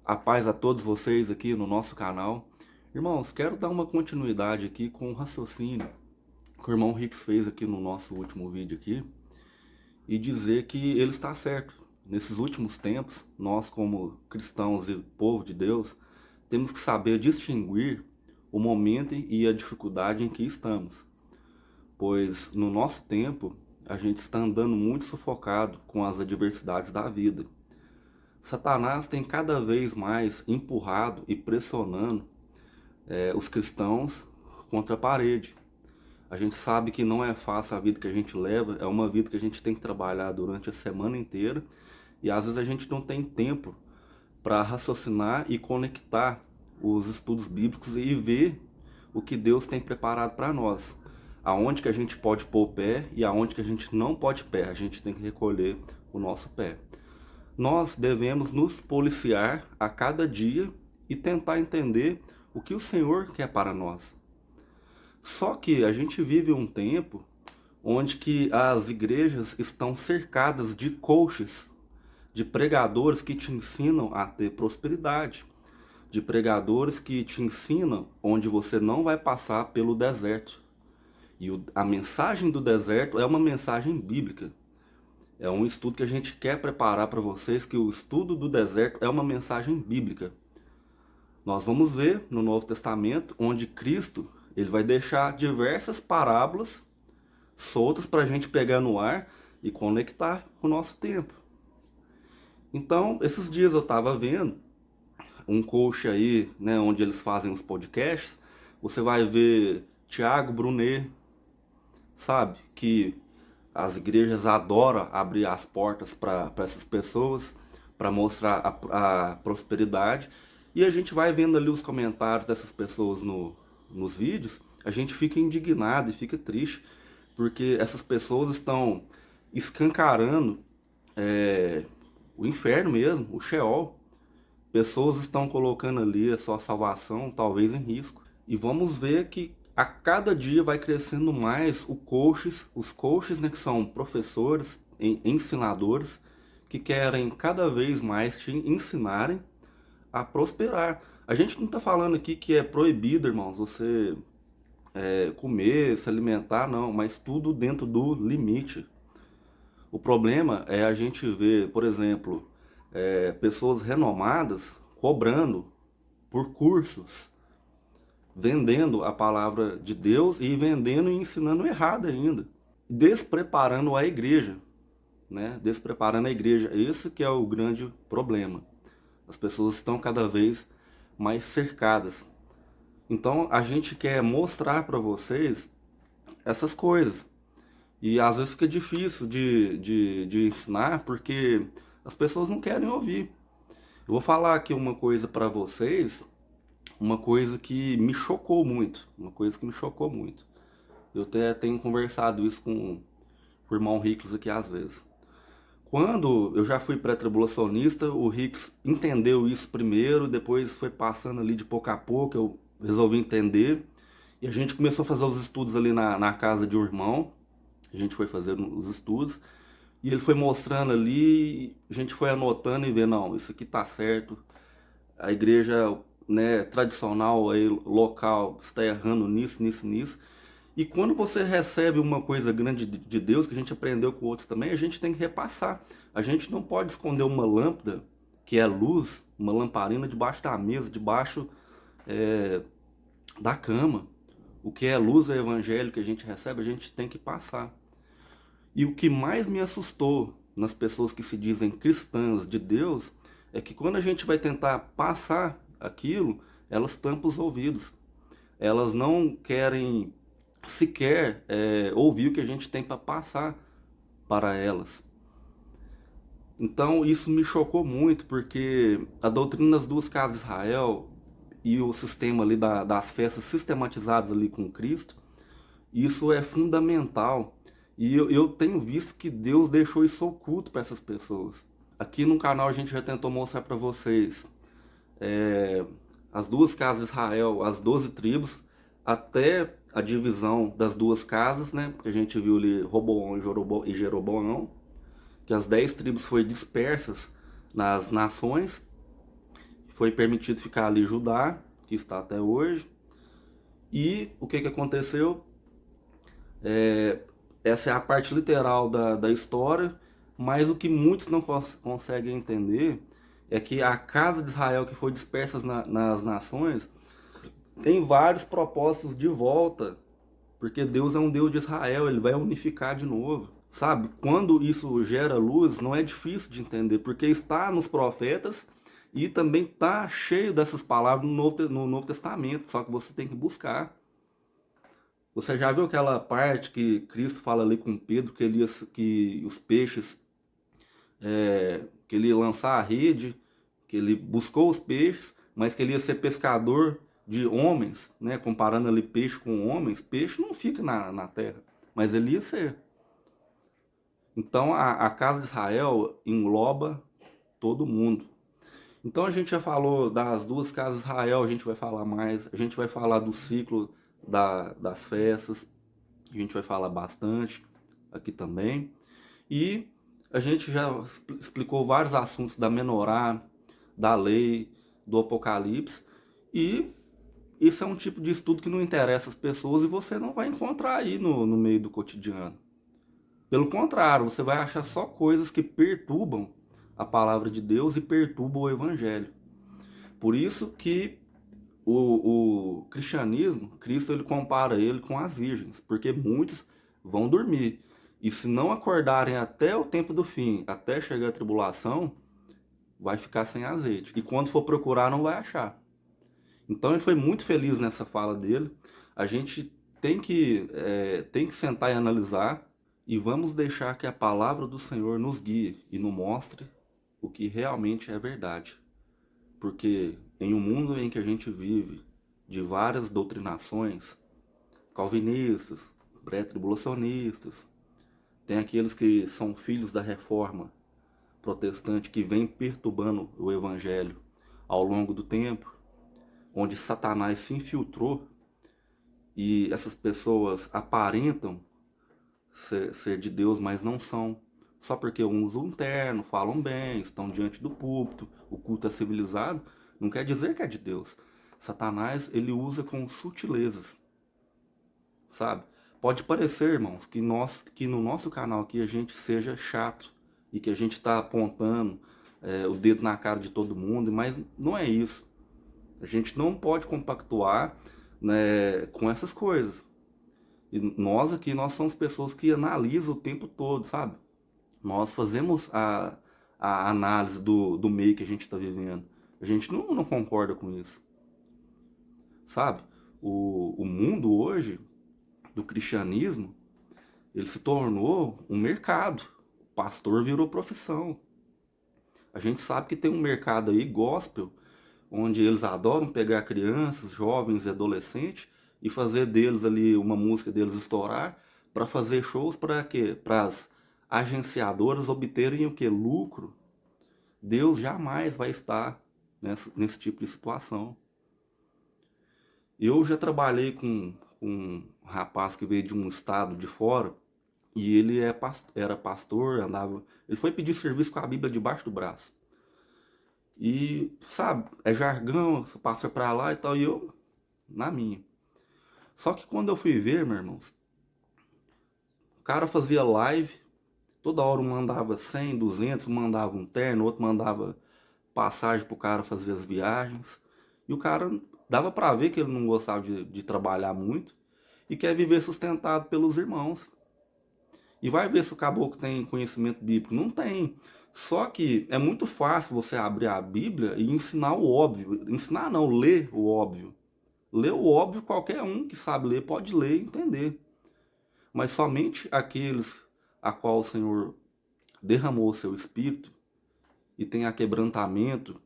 A paz a todos vocês aqui no nosso canal. Irmãos, quero dar uma continuidade aqui com o raciocínio que o irmão Rix fez aqui no nosso último vídeo aqui e dizer que ele está certo. Nesses últimos tempos, nós como cristãos e povo de Deus, temos que saber distinguir o momento e a dificuldade em que estamos. Pois no nosso tempo, a gente está andando muito sufocado com as adversidades da vida. Satanás tem cada vez mais empurrado e pressionando os cristãos contra a parede. A gente sabe que não é fácil a vida que a gente leva, é uma vida que a gente tem que trabalhar durante a semana inteira e às vezes a gente não tem tempo para raciocinar e conectar os estudos bíblicos e ver o que Deus tem preparado para nós. Aonde que a gente pode pôr o pé e aonde que a gente não pode pé, a gente tem que recolher o nosso pé. Nós devemos nos policiar a cada dia e tentar entender o que o Senhor quer para nós. Só que a gente vive um tempo onde que as igrejas estão cercadas de coaches, de pregadores que te ensinam a ter prosperidade, de pregadores que te ensinam onde você não vai passar pelo deserto. E a mensagem do deserto é uma mensagem bíblica. É um estudo que a gente quer preparar para vocês, que o estudo do deserto é uma mensagem bíblica. Nós vamos ver no Novo Testamento, onde Cristo ele vai deixar diversas parábolas soltas para a gente pegar no ar e conectar com o nosso tempo. Então, esses dias eu estava vendo um coach aí, né, onde eles fazem os podcasts, você vai ver Tiago Brunet, sabe, que as igrejas adoram abrir as portas para essas pessoas, para mostrar a prosperidade. E a gente vai vendo ali os comentários dessas pessoas nos vídeos, a gente fica indignado e fica triste, porque essas pessoas estão escancarando o inferno mesmo, o Sheol. Pessoas estão colocando ali a sua salvação, talvez em risco. E vamos ver que a cada dia vai crescendo mais os coaches, né, que são professores, ensinadores, que querem cada vez mais te ensinarem a prosperar. A gente não está falando aqui que é proibido, irmãos, você comer, se alimentar, não, mas tudo dentro do limite. O problema é a gente ver, por exemplo, pessoas renomadas cobrando por cursos, vendendo a palavra de Deus e vendendo e ensinando errado ainda, despreparando a igreja, né? Despreparando a igreja. Esse que é o grande problema. As pessoas estão cada vez mais cercadas. Então a gente quer mostrar para vocês essas coisas. E às vezes fica difícil de ensinar porque as pessoas não querem ouvir. Eu vou falar aqui uma coisa para vocês, uma coisa que me chocou muito, uma coisa que me chocou muito. Eu até tenho conversado isso com o irmão Ricos aqui às vezes. Quando eu já fui pré-tribulacionista, o Ricos entendeu isso primeiro, depois foi passando ali de pouco a pouco, eu resolvi entender. E a gente começou a fazer os estudos ali na casa de um irmão, a gente foi fazendo os estudos, e ele foi mostrando ali, a gente foi anotando e vendo, não, isso aqui tá certo, a igreja, né, tradicional aí, local está errando nisso, nisso, nisso. E quando você recebe uma coisa grande de Deus, que a gente aprendeu com outros também, a gente tem que repassar. A gente não pode esconder uma lâmpada, que é luz, uma lamparina debaixo da mesa, debaixo da cama. O que é luz é o evangelho que a gente recebe, a gente tem que passar. E o que mais me assustou nas pessoas que se dizem cristãs de Deus é que quando a gente vai tentar passar aquilo, elas tampam os ouvidos. Elas não querem sequer ouvir o que a gente tem para passar para elas. Então isso me chocou muito, porque a doutrina das duas casas de Israel e o sistema ali das festas sistematizadas ali com Cristo, isso é fundamental. E eu tenho visto que Deus deixou isso oculto para essas pessoas. Aqui no canal a gente já tentou mostrar para vocês as duas casas de Israel, as 12 tribos, até a divisão das duas casas, né? Porque a gente viu ali Roboão e Jeroboão, que as 10 tribos foram dispersas nas nações, foi permitido ficar ali Judá, que está até hoje. E o que aconteceu? Essa é a parte literal da história, mas o que muitos não conseguem entender é que a casa de Israel que foi dispersa nas nações tem vários propósitos de volta, porque Deus é um Deus de Israel, ele vai unificar de novo. Sabe? Quando isso gera luz, não é difícil de entender, porque está nos profetas e também está cheio dessas palavras no Novo Testamento, só que você tem que buscar. Você já viu aquela parte que Cristo fala ali com Pedro, que os peixes, que ele ia lançar a rede, que ele buscou os peixes, mas que ele ia ser pescador de homens, né? Comparando ali peixe com homens, peixe não fica na terra, mas ele ia ser. Então a casa de Israel engloba todo mundo. Então a gente já falou das duas casas de Israel, a gente vai falar mais, a gente vai falar do ciclo das festas, a gente vai falar bastante aqui também. E a gente já explicou vários assuntos da menorá, da lei, do Apocalipse, e isso é um tipo de estudo que não interessa as pessoas e você não vai encontrar aí no meio do cotidiano. Pelo contrário, você vai achar só coisas que perturbam a palavra de Deus e perturbam o evangelho. Por isso que o cristianismo, Cristo ele compara ele com as virgens, porque muitos vão dormir. E se não acordarem até o tempo do fim, até chegar a tribulação, vai ficar sem azeite. E quando for procurar, não vai achar. Então ele foi muito feliz nessa fala dele. A gente tem que sentar e analisar e vamos deixar que a palavra do Senhor nos guie e nos mostre o que realmente é verdade. Porque em um mundo em que a gente vive de várias doutrinações, calvinistas, pré-tribulacionistas, tem aqueles que são filhos da reforma protestante que vem perturbando o evangelho ao longo do tempo, onde Satanás se infiltrou e essas pessoas aparentam ser de Deus, mas não são. Só porque uns usam um terno, falam bem, estão diante do púlpito, o culto é civilizado, não quer dizer que é de Deus. Satanás, ele usa com sutilezas, sabe? Pode parecer, irmãos, que no nosso canal aqui a gente seja chato e que a gente está apontando o dedo na cara de todo mundo, mas não é isso. A gente não pode compactuar, né, com essas coisas. E nós aqui, nós somos pessoas que analisam o tempo todo, sabe? Nós fazemos a análise do meio que a gente está vivendo. A gente não concorda com isso, sabe? O mundo hoje, do cristianismo, ele se tornou um mercado. O pastor virou profissão. A gente sabe que tem um mercado aí, gospel, onde eles adoram pegar crianças, jovens e adolescentes e fazer deles ali uma música deles estourar para fazer shows para quê? Para as agenciadoras obterem o que? Lucro. Deus jamais vai estar nesse tipo de situação. Eu já trabalhei com um rapaz que veio de um estado de fora e ele era pastor, ele foi pedir serviço com a Bíblia debaixo do braço. E, sabe, é jargão, passa pra lá e tal, e eu na minha. Só que quando eu fui ver, meus irmãos, o cara fazia live, toda hora um mandava 100, 200, um mandava um terno, outro mandava passagem pro cara fazer as viagens. E o cara dava pra ver que ele não gostava de trabalhar muito e quer viver sustentado pelos irmãos. E vai ver se o caboclo tem conhecimento bíblico. Não tem. Só que é muito fácil você abrir a Bíblia e ensinar o óbvio. Ensinar não, ler o óbvio. Ler o óbvio, qualquer um que sabe ler pode ler e entender. Mas somente aqueles a qual o Senhor derramou o seu espírito e tem aquebrantamento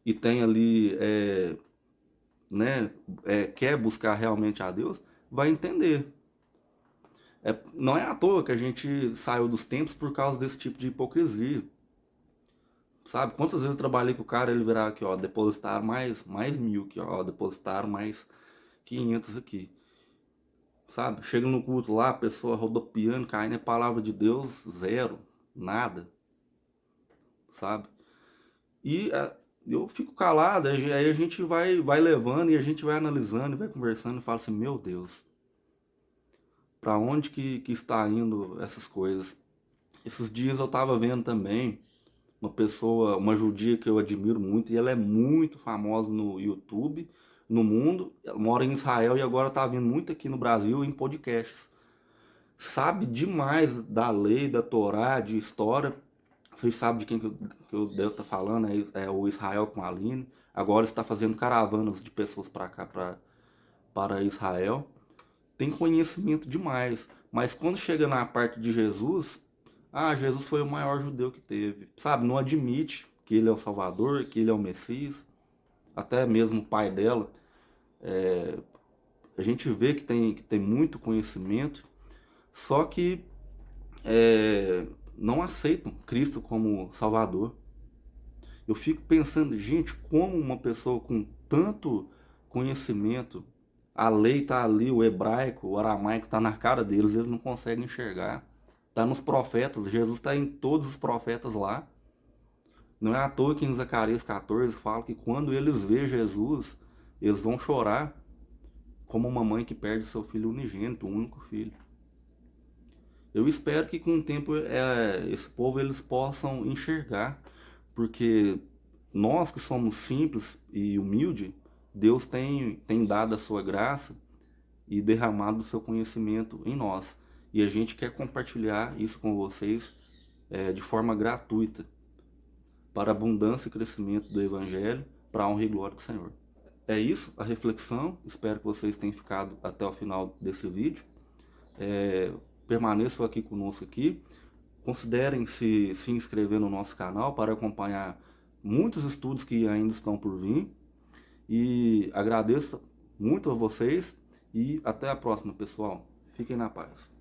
e tem ali, quer buscar realmente a Deus, vai entender. Não é à toa que a gente saiu dos tempos por causa desse tipo de hipocrisia. Sabe? Quantas vezes eu trabalhei com o cara, ele virar aqui, ó, depositaram mais 1.000 aqui, ó, depositaram mais 500 aqui. Sabe? Chega no culto lá, a pessoa rodopiando, caindo, é palavra de Deus, zero, nada. Sabe? E Eu fico calado, aí a gente vai levando e a gente vai analisando e vai conversando e fala assim, meu Deus, para onde que está indo essas coisas? Esses dias eu tava vendo também uma pessoa, uma judia que eu admiro muito, e ela é muito famosa no YouTube, no mundo. Ela mora em Israel e agora tá vindo muito aqui no Brasil em podcasts. Sabe demais da lei, da Torá, de história. Vocês sabem de quem que eu devo estar falando, é o Israel com a Aline. Agora está fazendo caravanas de pessoas para cá, para Israel. Tem conhecimento demais, mas quando chega na parte de Jesus, Jesus foi o maior judeu que teve, sabe? Não admite que ele é o Salvador, que ele é o Messias, até mesmo o pai dela. A gente vê que tem muito conhecimento, só que não aceitam Cristo como Salvador. Eu fico pensando, gente, como uma pessoa com tanto conhecimento, a lei está ali, o hebraico, o aramaico está na cara deles, eles não conseguem enxergar. Está nos profetas, Jesus está em todos os profetas lá. Não é à toa que em Zacarias 14 fala que quando eles vê Jesus, eles vão chorar como uma mãe que perde seu filho unigênito, o único filho. Eu espero que com o tempo esse povo eles possam enxergar, porque nós que somos simples e humildes, Deus tem dado a sua graça e derramado o seu conhecimento em nós. E a gente quer compartilhar isso com vocês de forma gratuita, para a abundância e crescimento do Evangelho, para a honra e glória do Senhor. É isso, a reflexão. Espero que vocês tenham ficado até o final desse vídeo. Permaneçam aqui conosco aqui. Considerem se inscrever no nosso canal para acompanhar muitos estudos que ainda estão por vir. E agradeço muito a vocês e até a próxima, pessoal. Fiquem na paz.